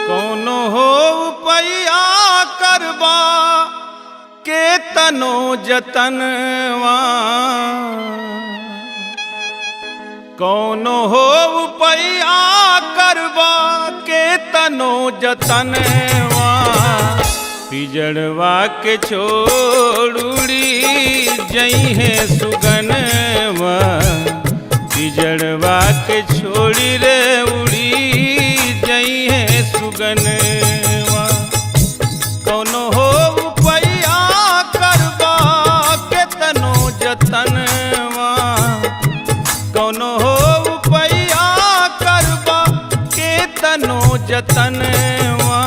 कौनो हो उपैया करबा के तनो जतनवा, कौनो हो उपैया करबा के तनो जतनवा, पिजड़वा के छोड़ुड़ी जई है सुगनवा, पिजड़वा के छोड़ी रे उड़ी जई है सुगनवा। कौनो हो उपैया करबा के तनो जतनवा, कौनो हो उपैया करबा के तनो जतनवा,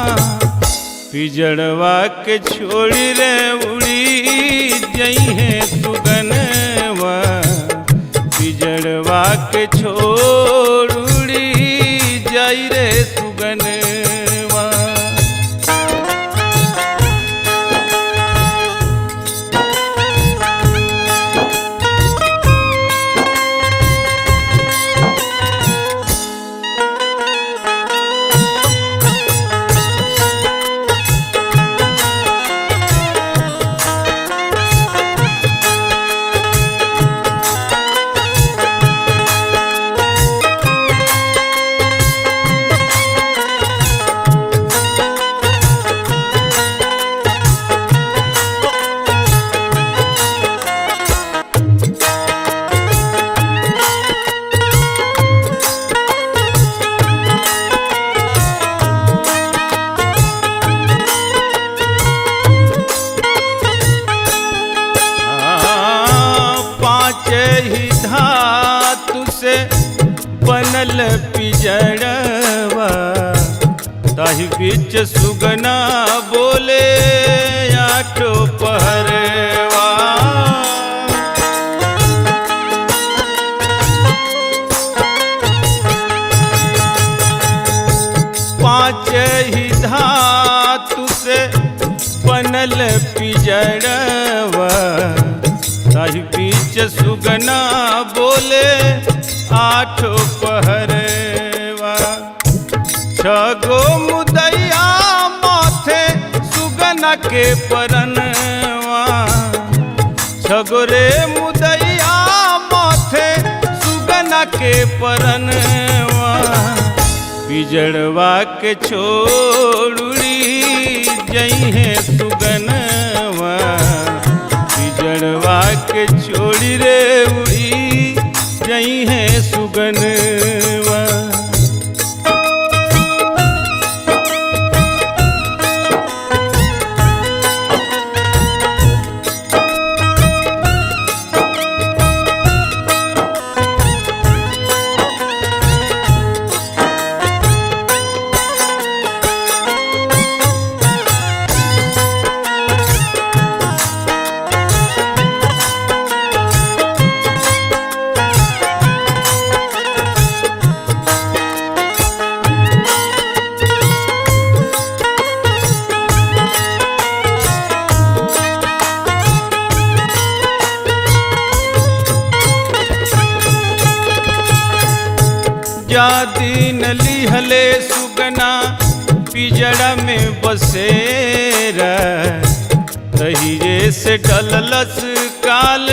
पिजड़वा के छोड़ी रे उड़ी जई है सुगनवा, पिजड़वा के छोड़ उड़ी जाई रे सुगनवा। ही धातु से बनल पिजड़वा, ताहि बीच सुगना बोले आठो पहरवा। पांच ही धातु से बनल पिजड़वा, ताहि बीच सुगना बोले आठो पहरवा। छगो मुदैया माथे सुगना के परनवा, छगो रे मुदैया माथे सुगना के परनवा, पिजड़वा के छोड़ुड़ी जई है सुगनवा, पिजड़वा के छोड़ी रे उड़ी जई है सुगनवा। जा दिन लिहले सुगना पिजड़ा में बसेरा, तहिए से डललस काल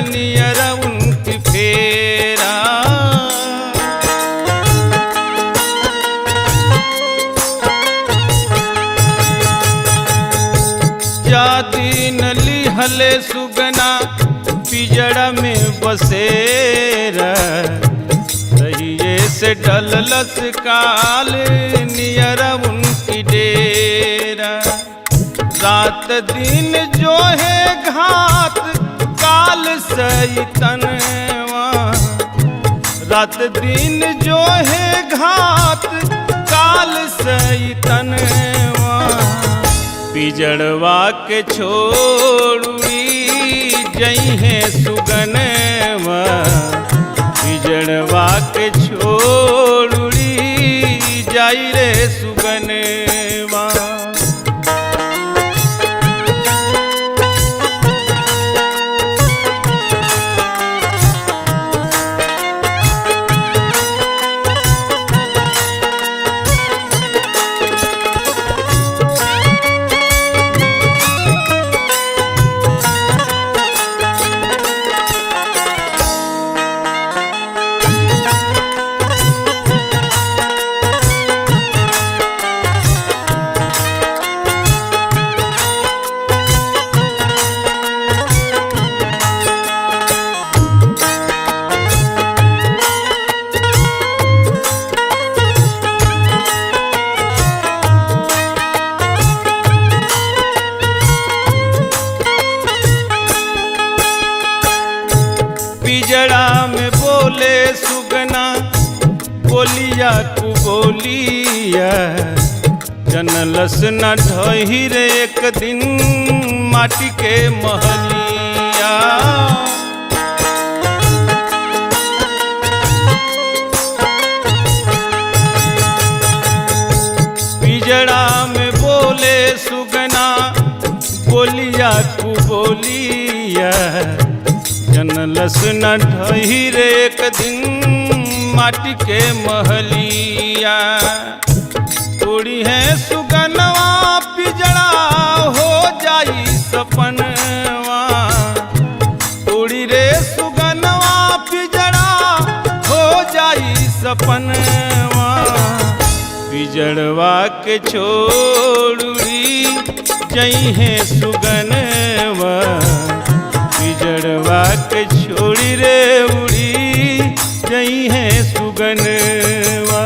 नियरा उनकी फेरा। जा दिन लिहले सुगना पिजड़ा में बसेरा, तहिए से डललस काल नियरा उनकी डेरा। रात दिन जो है घात काल सैतनवा, रात दिन जो है घात काल सैतनवा, पिजड़वा के छोड़ुड़ी जई है सुगनवा, पिजड़वा के छोड़ुड़ी जा जाई रे सुगनवा। पिजड़ा में बोले सुगना बोलिया कु बोलिया, जनलस न ढही रे एक दिन माटी के महलिया। पिजड़ा में बोले सुगना बोलिया कु बोलिया, जनलस न ढही रे एक दिन माटी के महलिया। तोड़ी है सुगनवा पिजड़ा हो जाई सपनवा, तोड़ी रे सुगनवा पिजड़ा हो जाई सपनवा। पिजड़वा के छोड़ी जई है सुगनवा, पिजड़वा के छोड़ी रे उड़ी जई है सुगनवा।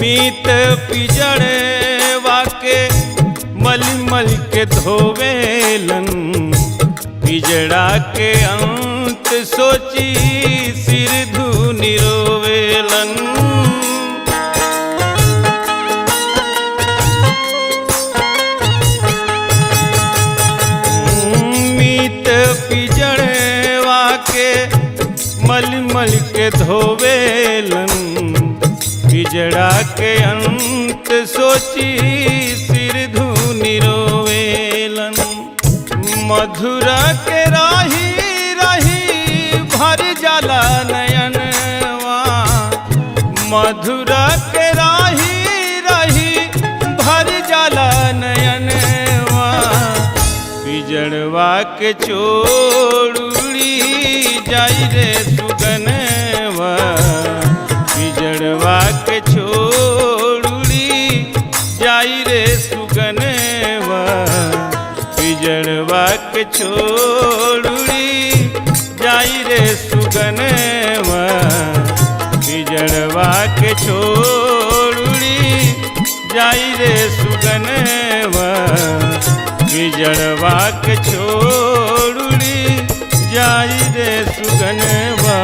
मीत पिजड़वा के मली मल के धोवेलन, पिजड़ा के अंत सोची सिर धुनी रोवेलन। मीत पिजड़वा के मली मल के धोवेलन, पिजड़ा के अंत सोची सिर धुनी रोवेलन। मधुरा के राही रही भर जाला नयनवा, मधुरा के राही रही भर जाला नयनवा। पिजड़वा के छोड़ी जाई रे सुगनवा, पिजड़वा के छोड़ी जाई रे सुगनवा, पिजड़वा के छोड़ी जाई रे सुगनवा, पिजड़वा के छोड़ी जाई रे सुगनवा, पिजड़वा के छोड़ी जाई रे सुगनवा।